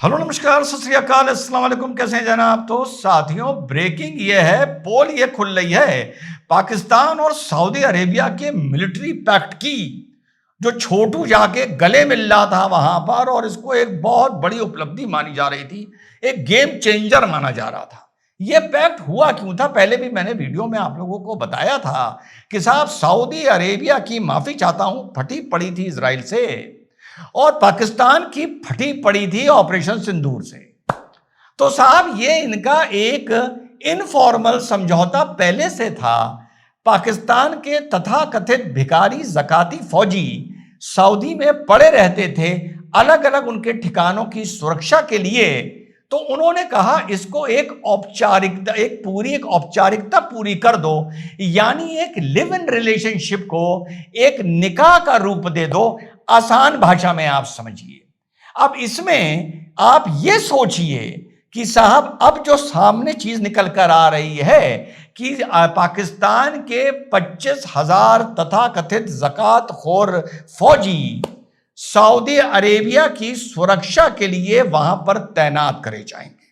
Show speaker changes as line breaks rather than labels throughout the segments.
Hello नमस्कार सत श्री अकाल अस्सलाम वालेकुम। कैसे हैं जनाब? तो साथियों, ब्रेकिंग ये है, पोल ये खुल रही है पाकिस्तान और सऊदी अरेबिया के मिलिट्री पैक्ट की, जो छोटू जाके गले मिल रहा था वहां पर और इसको एक बहुत बड़ी उपलब्धि मानी जा रही थी, एक गेम चेंजर माना जा रहा था। यह पैक्ट हुआ क्यों था? पहले भी मैंने वीडियो में आप लोगों को बताया था कि साहब, सऊदी अरेबिया की, माफी चाहता हूं, फटी पड़ी थी इजराइल से और पाकिस्तान की फटी पड़ी थी ऑपरेशन सिंदूर से। तो साहब, ये इनका एक इनफॉर्मल समझौता पहले से था। पाकिस्तान के तथाकथित भिखारी जकाती फौजी सऊदी में पड़े रहते थे अलग अलग उनके ठिकानों की सुरक्षा के लिए। तो उन्होंने कहा इसको एक औपचारिकता पूरी कर दो, यानी एक लिव इन रिलेशनशिप को एक निकाह का रूप दे दो। आसान भाषा में आप समझिए। अब इसमें आप ये सोचिए कि साहब, अब जो सामने चीज निकल कर आ रही है कि पाकिस्तान के 25,000 तथाकथित ज़कात खोर फौजी सऊदी अरेबिया की सुरक्षा के लिए वहां पर तैनात करे जाएंगे।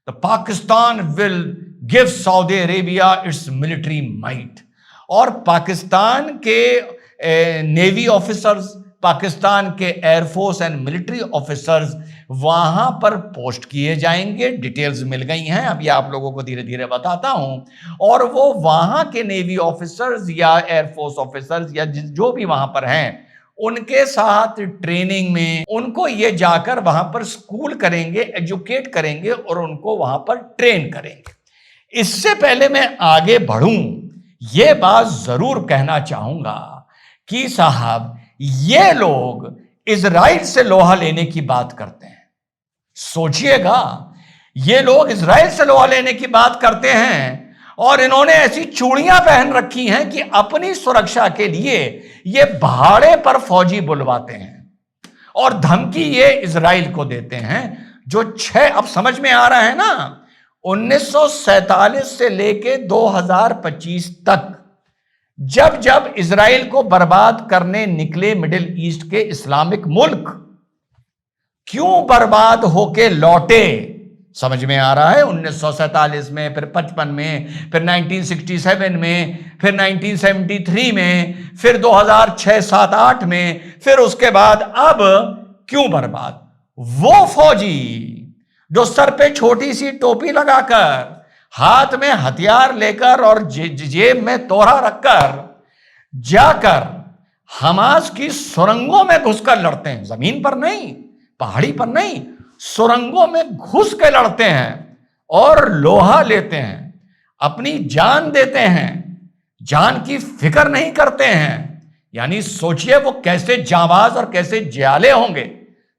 तो Pakistan will give Saudi Arabia it's military might, और पाकिस्तान के नेवी ऑफिसर्स, पाकिस्तान के एयरफोर्स एंड मिलिट्री ऑफिसर्स वहां पर पोस्ट किए जाएंगे। डिटेल्स मिल गई हैं, अभी आप लोगों को धीरे धीरे बताता हूं। और वो वहां के नेवी ऑफिसर्स या एयरफोर्स ऑफिसर्स या जो भी वहां पर हैं, उनके साथ ट्रेनिंग में उनको ये जाकर वहां पर स्कूल करेंगे, एजुकेट करेंगे और उनको वहां पर ट्रेन करेंगे। इससे पहले मैं आगे बढ़ूं, यह बात जरूर कहना चाहूंगा कि साहब, ये लोग इजराइल से लोहा लेने की बात करते हैं। सोचिएगा, ये लोग इजराइल से लोहा लेने की बात करते हैं और इन्होंने ऐसी चूड़ियां पहन रखी हैं कि अपनी सुरक्षा के लिए ये भाड़े पर फौजी बुलवाते हैं और धमकी ये इजराइल को देते हैं। जो अब समझ में आ रहा है ना, 1947 से लेके 2025 तक जब जब इजराइल को बर्बाद करने निकले मिडिल ईस्ट के इस्लामिक मुल्क, क्यों बर्बाद होके लौटे समझ में आ रहा है। 1947 में, फिर 55 में, फिर 1967 में, फिर 1973 में, फिर 2006, 7, 8 में, फिर उसके बाद अब क्यों बर्बाद? वो फौजी जो सर पे छोटी सी टोपी लगाकर, हाथ में हथियार लेकर और जेब में तोहरा रखकर जाकर हमास की सुरंगों में घुसकर लड़ते हैं। जमीन पर नहीं, पहाड़ी पर नहीं, सुरंगों में घुस के लड़ते हैं और लोहा लेते हैं, अपनी जान देते हैं, जान की फिक्र नहीं करते हैं। यानी सोचिए वो कैसे जांबाज और कैसे जियाले होंगे,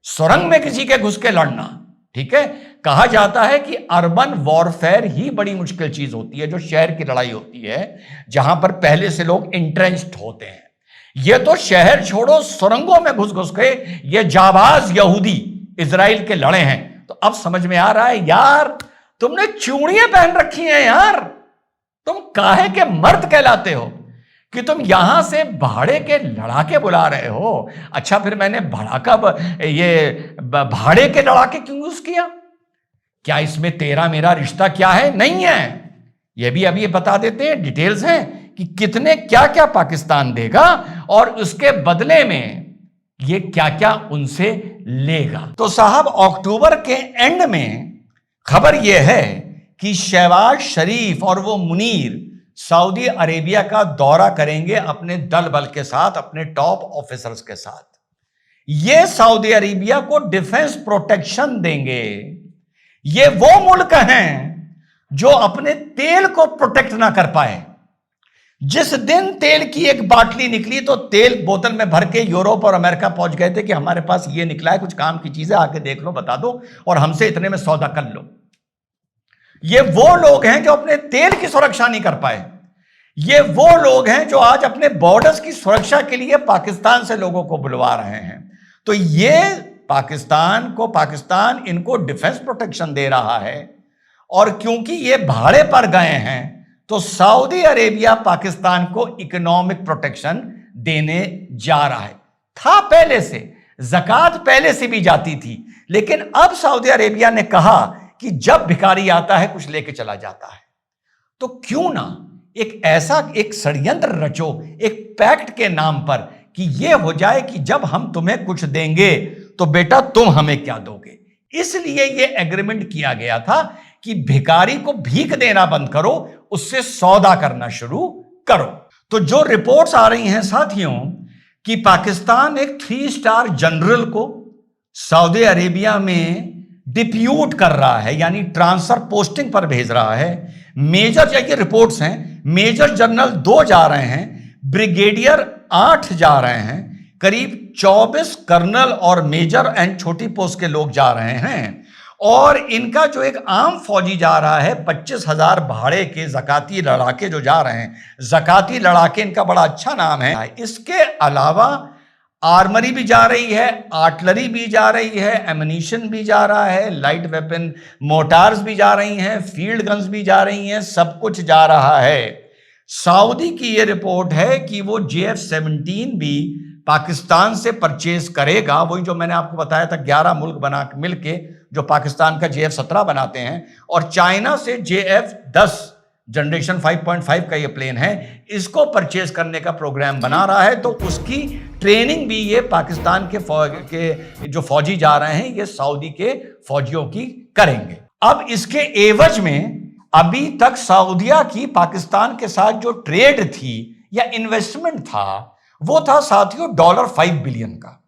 सुरंग में किसी के घुस के लड़ना। ठीक है, कहा जाता है कि अर्बन वॉरफेयर ही बड़ी मुश्किल चीज होती है, जो शहर की लड़ाई होती है, जहां पर पहले से लोग इंट्रेंच्ड होते हैं। ये तो शहर छोड़ो, सुरंगों में घुस घुस के ये जाबाज यहूदी इजराइल के लड़े हैं। तो अब समझ में आ रहा है यार, तुमने चूड़ियां पहन रखी हैं यार, तुम काहे के मर्द कहलाते हो कि तुम यहां से भाड़े के लड़ाके बुला रहे हो। अच्छा, फिर मैंने भाड़े के लड़ाके क्यों यूज किया? क्या इसमें तेरा मेरा रिश्ता क्या है? नहीं है। यह भी अभी बता देते हैं, डिटेल्स हैं कि कितने क्या क्या पाकिस्तान देगा और उसके बदले में ये क्या क्या उनसे लेगा। तो साहब, अक्टूबर के एंड में खबर यह है कि शहबाज शरीफ और वो मुनीर सऊदी अरेबिया का दौरा करेंगे अपने दल बल के साथ, अपने टॉप ऑफिसर्स के साथ। ये सऊदी अरेबिया को डिफेंस प्रोटेक्शन देंगे। ये वो मुल्क हैं जो अपने तेल को प्रोटेक्ट ना कर पाए। जिस दिन तेल की एक बाटली निकली तो तेल बोतल में भर के यूरोप और अमेरिका पहुंच गए थे कि हमारे पास ये निकला है, कुछ काम की चीज है, आके देख लो, बता दो और हमसे इतने में सौदा कर लो। ये वो लोग हैं जो अपने तेल की सुरक्षा नहीं कर पाए। ये वो लोग हैं जो आज अपने बॉर्डर्स की सुरक्षा के लिए पाकिस्तान से लोगों को बुलवा रहे हैं। तो ये पाकिस्तान इनको डिफेंस प्रोटेक्शन दे रहा है, और क्योंकि ये भाड़े पर गए हैं तो सऊदी अरेबिया पाकिस्तान को इकोनॉमिक प्रोटेक्शन देने जा रहा है। था पहले से, ज़कात पहले से भी जाती थी, लेकिन अब सऊदी अरेबिया ने कहा कि जब भिखारी आता है कुछ लेके चला जाता है, तो क्यों ना एक ऐसा एक षड्यंत्र रचो एक पैक्ट के नाम पर कि यह हो जाए कि जब हम तुम्हें कुछ देंगे तो बेटा तुम हमें क्या दोगे। इसलिए यह एग्रीमेंट किया गया था कि भिखारी को भीख देना बंद करो, उससे सौदा करना शुरू करो। तो जो रिपोर्ट्स आ रही हैं साथियों कि पाकिस्तान एक 3 स्टार जनरल को सऊदी अरेबिया में डिप्यूट कर रहा है, यानी ट्रांसफर पोस्टिंग पर भेज रहा है। मेजर, ये रिपोर्ट्स हैं, मेजर जनरल 2 जा रहे हैं, ब्रिगेडियर 8 जा रहे हैं, करीब 24 कर्नल और मेजर एंड छोटी पोस्ट के लोग जा रहे हैं। और इनका जो एक आम फौजी जा रहा है 25,000 भाड़े के जकाती लड़ाके जो जा रहे हैं, जकाती लड़ाके इनका बड़ा अच्छा नाम है। इसके अलावा आर्मरी भी जा रही है, आर्टिलरी भी जा रही है, एमुनिशन भी जा रहा है, लाइट वेपन मोटार्स भी जा रही हैं, फील्ड गन्स भी जा रही हैं, सब कुछ जा रहा है। सऊदी की यह रिपोर्ट है कि वो JF-17 भी पाकिस्तान से परचेज करेगा। वही जो मैंने आपको बताया था 11 मुल्क बना मिलके जो पाकिस्तान का JF-17 बनाते हैं, और चाइना से JF-10 जनरेशन 5.5 का ये प्लेन है, इसको परचेज करने का प्रोग्राम बना रहा है। तो उसकी ट्रेनिंग भी ये पाकिस्तान के जो फौजी जा रहे हैं ये सऊदी के फौजियों की करेंगे। अब इसके एवज में अभी तक सऊदिया की पाकिस्तान के साथ जो ट्रेड थी या इन्वेस्टमेंट था वो था साथियों $5 बिलियन का।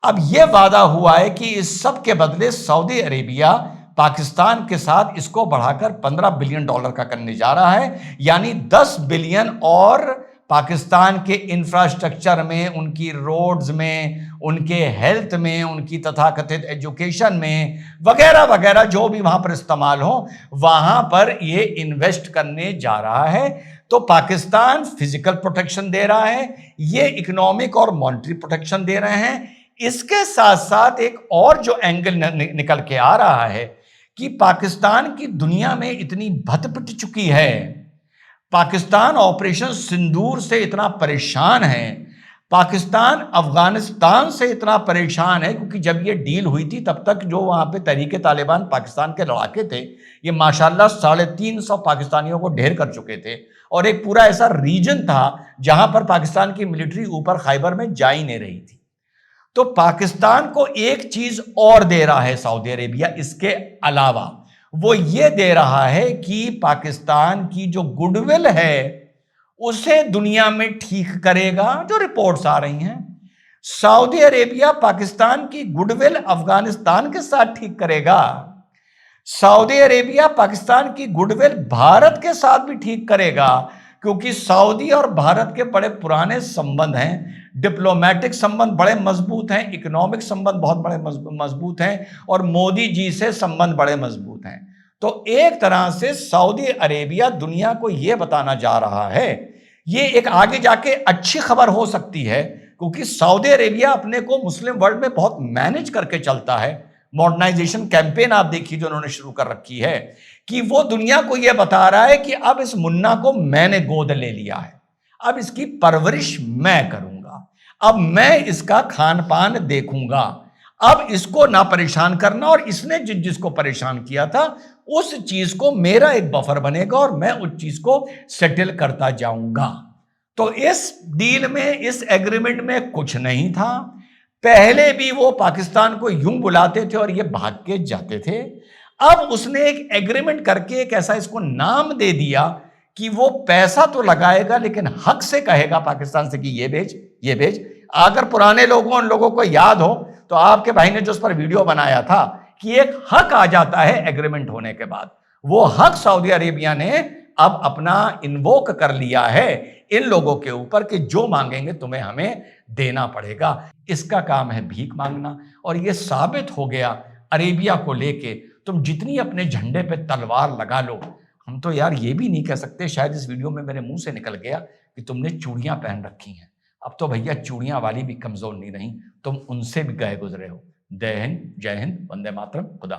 अब यह वादा हुआ है कि इस सब के बदले सऊदी अरेबिया पाकिस्तान के साथ इसको बढ़ाकर $15 बिलियन का करने जा रहा है, यानी 10 बिलियन और पाकिस्तान के इंफ्रास्ट्रक्चर में, उनकी रोड्स में, उनके हेल्थ में, उनकी तथाकथित एजुकेशन में वगैरह वगैरह जो भी वहां पर इस्तेमाल हो वहां पर ये इन्वेस्ट करने जा रहा है। तो पाकिस्तान फिजिकल प्रोटेक्शन दे रहा है, ये इकोनॉमिक और मॉनेटरी प्रोटेक्शन दे रहे हैं। इसके साथ साथ एक और जो एंगल निकल के आ रहा है कि पाकिस्तान की दुनिया में इतनी भत पिट चुकी है, पाकिस्तान ऑपरेशन सिंदूर से इतना परेशान है, पाकिस्तान अफगानिस्तान से इतना परेशान है, क्योंकि जब ये डील हुई थी तब तक जो वहां पे तहरीके तालिबान पाकिस्तान के लड़ाके थे ये माशाल्लाह 350 पाकिस्तानियों को ढेर कर चुके थे, और एक पूरा ऐसा रीजन था जहां पर पाकिस्तान की मिलिट्री ऊपर खैबर में जा ही नहीं रही थी। तो पाकिस्तान को एक चीज और दे रहा है सऊदी अरेबिया, इसके अलावा वो ये दे रहा है कि पाकिस्तान की जो गुडविल है उसे दुनिया में ठीक करेगा। जो रिपोर्ट्स आ रही हैं सऊदी अरेबिया पाकिस्तान की गुडविल अफगानिस्तान के साथ ठीक करेगा, सऊदी अरेबिया पाकिस्तान की गुडविल भारत के साथ भी ठीक करेगा, क्योंकि सऊदी और भारत के बड़े पुराने संबंध हैं, डिप्लोमेटिक संबंध बड़े मजबूत हैं, इकोनॉमिक संबंध बहुत बड़े मजबूत हैं, और मोदी जी से संबंध बड़े मजबूत हैं। तो एक तरह से सऊदी अरेबिया दुनिया को यह बताना जा रहा है, ये एक आगे जाके अच्छी खबर हो सकती है, क्योंकि सऊदी अरेबिया अपने को मुस्लिम वर्ल्ड में बहुत मैनेज करके चलता है। मॉडर्नाइजेशन कैंपेन आप देखिए जो उन्होंने शुरू कर रखी है कि वो दुनिया को यह बता रहा है कि अब इस मुन्ना को मैंने गोद ले लिया है, अब इसकी परवरिश मैं करूंगा, अब मैं इसका खान पान देखूंगा, अब इसको ना परेशान करना, और इसने जिसको परेशान किया था उस चीज को मेरा एक बफर बनेगा और मैं उस चीज को सेटल करता जाऊंगा। तो इस डील में, इस एग्रीमेंट में कुछ नहीं था। पहले भी वो पाकिस्तान को यूं बुलाते थे और ये भाग के जाते थे। अब उसने एक एग्रीमेंट करके एक ऐसा इसको नाम दे दिया कि वो पैसा तो लगाएगा लेकिन हक से कहेगा पाकिस्तान से कि ये भेज, ये भेज। अगर पुराने लोगों, उन लोगों को याद हो तो आपके भाई ने जो उस पर वीडियो बनाया था कि एक हक आ जाता है एग्रीमेंट होने के बाद, वो हक सऊदी अरेबिया ने अब अपना इन्वोक कर लिया है इन लोगों के ऊपर कि जो मांगेंगे तुम्हें हमें देना पड़ेगा। इसका काम है भीख मांगना, और ये साबित हो गया अरेबिया को लेके। तुम जितनी अपने झंडे पे तलवार लगा लो, हम तो यार ये भी नहीं कह सकते, शायद इस वीडियो में मेरे मुंह से निकल गया कि तुमने चूड़ियां पहन रखी हैं। अब तो भैया चूड़ियां वाली भी कमजोर नहीं रही, तुम उनसे भी गए गुजरे हो। जय हिंद, जय हिंद, वंदे मातरम, खुदा।